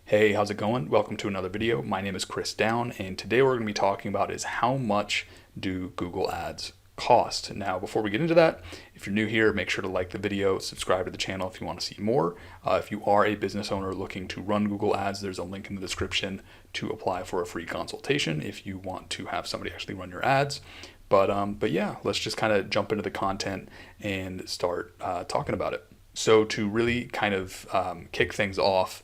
Hey, how's it going? Welcome to another video. My name is Chris Down, and today we're going to be talking about is how much do Google Ads cost. Now, before we get into that, if you're new here, make sure to like the video, subscribe to the channel if you want to see more. If you are a business owner looking to run Google Ads, there's a link in the description to apply for a free consultation if you want to have somebody actually run your ads. But yeah, let's just kind of jump into the content and start talking about it. So to really kind of kick things off,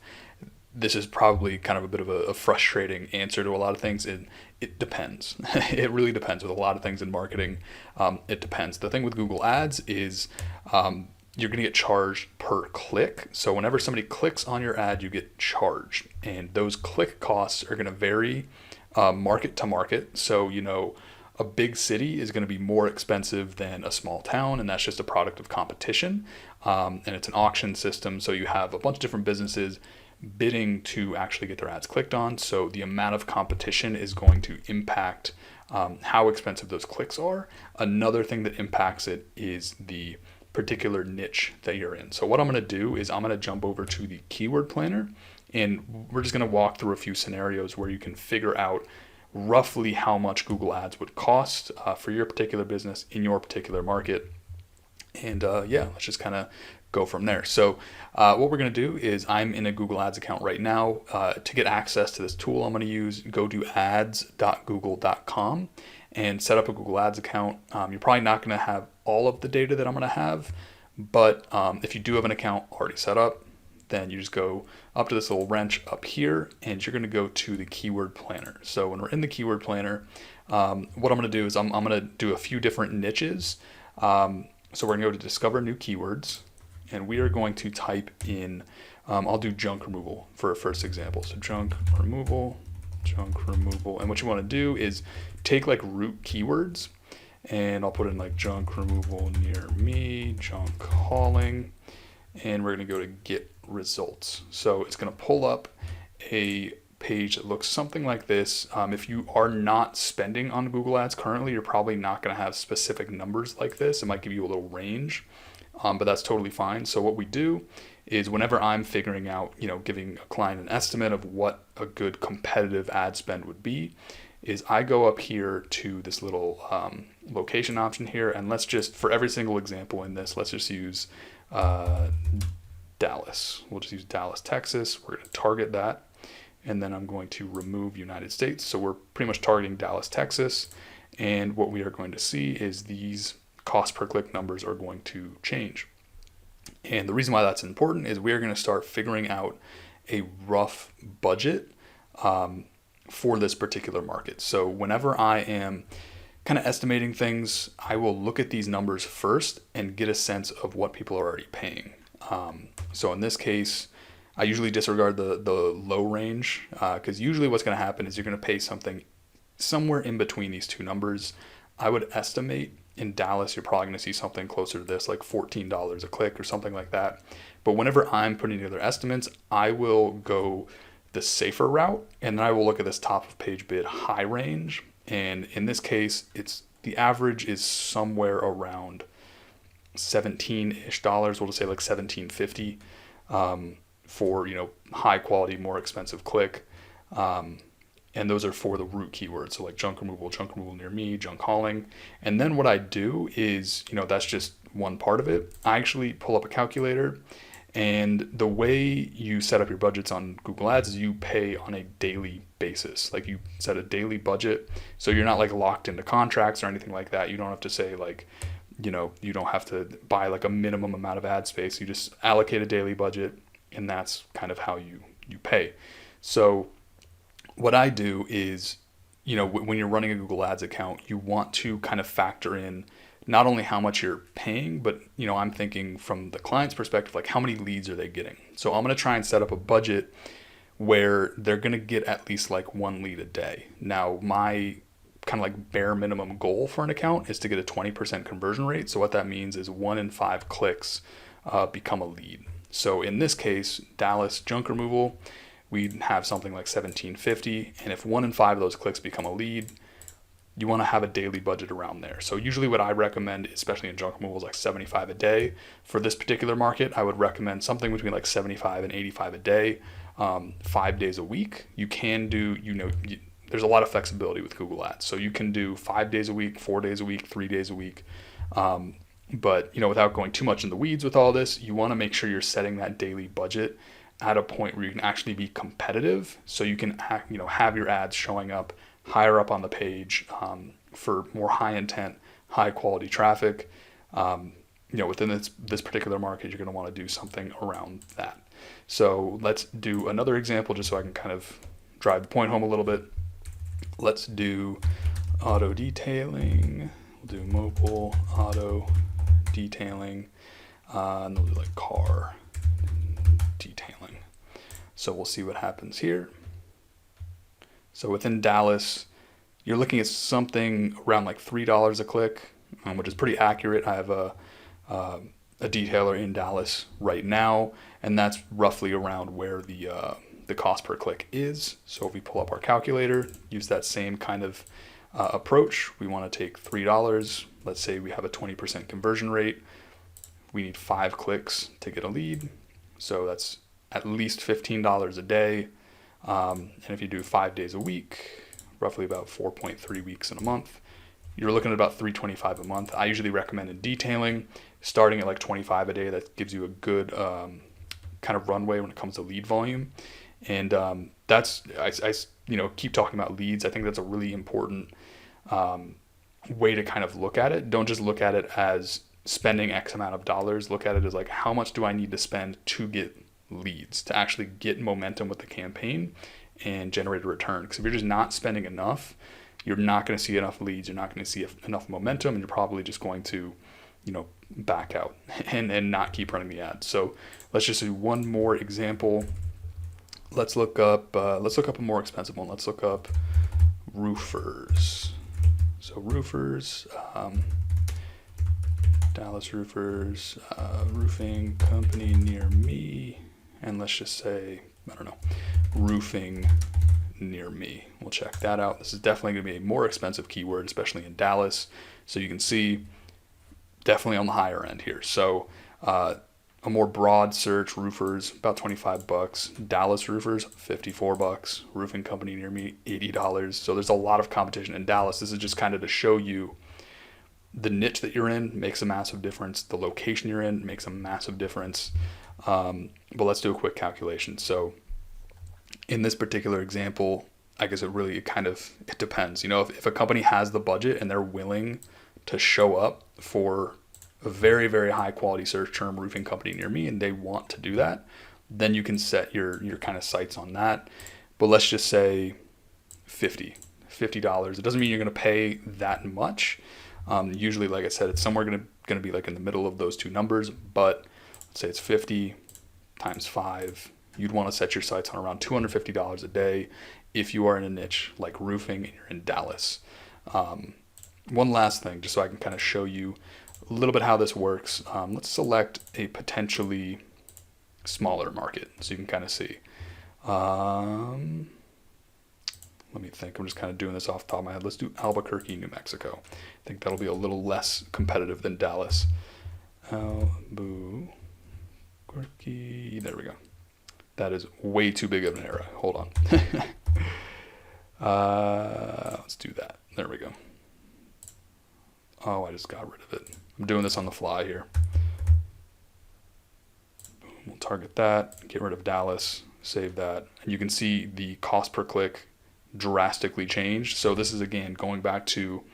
this is probably kind of a bit of a frustrating answer to a lot of things. It depends. It really depends with a lot of things in marketing. It depends. The thing with Google Ads is you're going to get charged per click. So whenever somebody clicks on your ad, you get charged. And those click costs are going to vary market to market. So, a big city is going to be more expensive than a small town, and that's just a product of competition. And it's an auction system. So you have a bunch of different businesses bidding to actually get their ads clicked on. So the amount of competition is going to impact how expensive those clicks are. Another thing that impacts it is the particular niche that you're in. So what I'm going to do is I'm going to jump over to the keyword planner, and we're just going to walk through a few scenarios where you can figure out roughly how much Google Ads would cost for your particular business in your particular market. And yeah, let's just kind of go from there. So what we're going to do is I'm in a Google Ads account right now. To get access to this tool I'm going to use, go to ads.google.com and set up a Google Ads account. You're probably not going to have all of the data that I'm going to have, but if you do have an account already set up, then you just go up to this little wrench up here and you're going to go to the keyword planner. So when we're in the keyword planner, what I'm going to do is I'm going to do a few different niches. So we're going to go to discover new keywords, and we are going to type in, I'll do junk removal for a first example. So junk removal. And what you want to do is take like root keywords, and I'll put in like junk removal near me, junk hauling, and we're going to go to get results. So it's going to pull up a page that looks something like this. If you are not spending on Google Ads currently, you're probably not going to have specific numbers like this. It might give you a little range. But that's totally fine. So what we do is whenever I'm figuring out, giving a client an estimate of what a good competitive ad spend would be, is I go up here to this little location option here. And let's just, for every single example in this, let's just use Dallas. We'll just use Dallas, Texas. We're going to target that. And then I'm going to remove United States. So we're pretty much targeting Dallas, Texas. And what we are going to see is these cost per click numbers are going to change. And the reason why that's important is we are going to start figuring out a rough budget for this particular market. So whenever I am kind of estimating things, I will look at these numbers first and get a sense of what people are already paying. So in this case, I usually disregard the low range because usually what's going to happen is you're going to pay something somewhere in between these two numbers. I would estimate in Dallas, you're probably going to see something closer to this, like $14 a click or something like that. But whenever I'm putting together estimates, I will go the safer route, and then I will look at this top of page bid high range. And in this case, the average is somewhere around $17-ish. We'll just say like $17.50 for high quality, more expensive click. And those are for the root keywords. So like junk removal near me, junk hauling. And then what I do is, that's just one part of it. I actually pull up a calculator, and the way you set up your budgets on Google Ads is you pay on a daily basis. Like you set a daily budget. So you're not like locked into contracts or anything like that. You don't have to say like, you don't have to buy like a minimum amount of ad space. You just allocate a daily budget, and that's kind of how you pay. So what I do is, when you're running a Google Ads account, you want to kind of factor in not only how much you're paying, but, I'm thinking from the client's perspective, like how many leads are they getting? So I'm going to try and set up a budget where they're going to get at least like one lead a day. Now, my kind of like bare minimum goal for an account is to get a 20% conversion rate. So what that means is 1 in 5 clicks become a lead. So in this case, Dallas junk removal, we'd have something like $17.50, and if 1 in 5 of those clicks become a lead, you want to have a daily budget around there. So usually what I recommend, especially in junk removal, is like 75 a day. For this particular market, I would recommend something between like 75 and 85 a day. 5 days a week. You can do, there's a lot of flexibility with Google Ads. So you can do 5 days a week, 4 days a week, 3 days a week. But without going too much in the weeds with all this, you want to make sure you're setting that daily budget at a point where you can actually be competitive, so you can have your ads showing up higher up on the page for more high intent, high quality traffic. Within this particular market, you're going to want to do something around that. So let's do another example just so I can kind of drive the point home a little bit. Let's do auto detailing. We'll do mobile auto detailing, and we'll do like car detailing. So we'll see what happens here. So within Dallas, you're looking at something around like $3 a click, which is pretty accurate. I have a detailer in Dallas right now, and that's roughly around where the cost per click is. So if we pull up our calculator, use that same kind of approach. We want to take $3. Let's say we have a 20% conversion rate. We need 5 clicks to get a lead. So that's at least $15 a day. And if you do 5 days a week, roughly about 4.3 weeks in a month, you're looking at about $325 a month. I usually recommend in detailing, starting at like 25 a day. That gives you a good kind of runway when it comes to lead volume. And that's, I keep talking about leads. I think that's a really important way to kind of look at it. Don't just look at it as spending X amount of dollars. Look at it as like, how much do I need to spend to get leads, to actually get momentum with the campaign and generate a return? Because if you're just not spending enough, you're not going to see enough leads, you're not going to see enough momentum, and you're probably just going to, back out and not keep running the ads. So let's just do one more example. Let's look up a more expensive one. Let's look up roofers. So roofers, Dallas roofers, roofing company near me, and let's just say, I don't know, roofing near me. We'll check that out. This is definitely going to be a more expensive keyword, especially in Dallas. So you can see definitely on the higher end here. So a more broad search, roofers, about $25. Dallas roofers, $54. Roofing company near me, $80. So there's a lot of competition in Dallas. This is just kind of to show you the niche that you're in makes a massive difference. The location you're in makes a massive difference. But let's do a quick calculation. So in this particular example, I guess it depends. If a company has the budget and they're willing to show up for a very, very high quality search term, roofing company near me, and they want to do that, then you can set your kind of sights on that. But let's just say $50. It doesn't mean you're going to pay that much. Usually, like I said, it's somewhere going to be like in the middle of those two numbers, but let's say it's 50 times 5. You'd want to set your sights on around $250 a day if you are in a niche like roofing and you're in Dallas. One last thing, just so I can kind of show you a little bit how this works. Let's select a potentially smaller market so you can kind of see. Let me think. I'm just kind of doing this off the top of my head. Let's do Albuquerque, New Mexico. I think that'll be a little less competitive than Dallas. Albuquerque. There we go. That is way too big of an arrow. Hold on. Let's do that. There we go. Oh, I just got rid of it. I'm doing this on the fly here. We'll target that, get rid of Dallas, save that. And you can see the cost per click drastically changed. So this is, again, going back to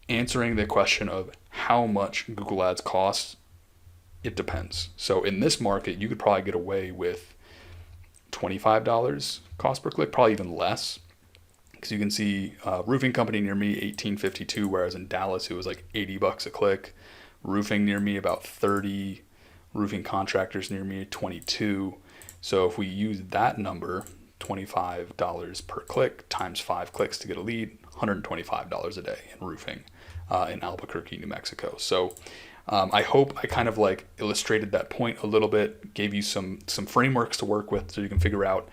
answering the question of how much Google Ads costs. It depends. So in this market, you could probably get away with $25 cost per click, probably even less. Because you can see roofing company near me, $18.52, whereas in Dallas it was like $80 a click. Roofing near me about 30. Roofing contractors near me, 22. So if we use that number, $25 per click times 5 clicks to get a lead, $125 a day in roofing in Albuquerque, New Mexico. So I hope I kind of like illustrated that point a little bit, gave you some frameworks to work with so you can figure out,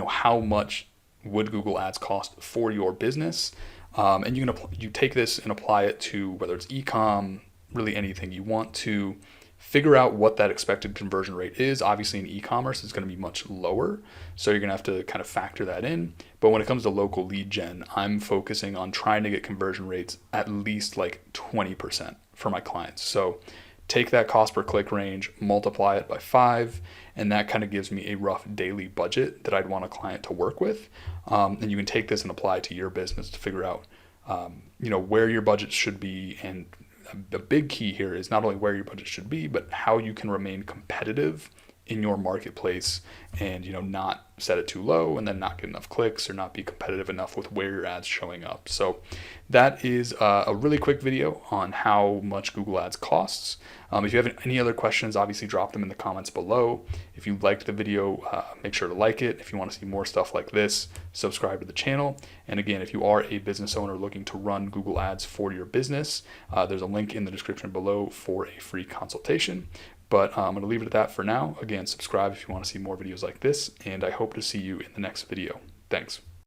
how much would Google Ads cost for your business. And you take this and apply it to whether it's e-com, really anything. You want to figure out what that expected conversion rate is. Obviously in e-commerce, it's going to be much lower, so you're going to have to kind of factor that in. But when it comes to local lead gen, I'm focusing on trying to get conversion rates at least like 20% for my clients. So take that cost per click range, multiply it by 5, and that kind of gives me a rough daily budget that I'd want a client to work with. And you can take this and apply it to your business to figure out where your budget should be. And the big key here is not only where your budget should be, but how you can remain competitive in your marketplace and not set it too low and then not get enough clicks or not be competitive enough with where your ads showing up. So that is a really quick video on how much Google Ads costs. If you have any other questions, obviously drop them in the comments below. If you liked the video, make sure to like it. If you want to see more stuff like this, subscribe to the channel. And again, if you are a business owner looking to run Google Ads for your business, there's a link in the description below for a free consultation. But I'm going to leave it at that for now. Again, subscribe if you want to see more videos like this, and I hope to see you in the next video. Thanks.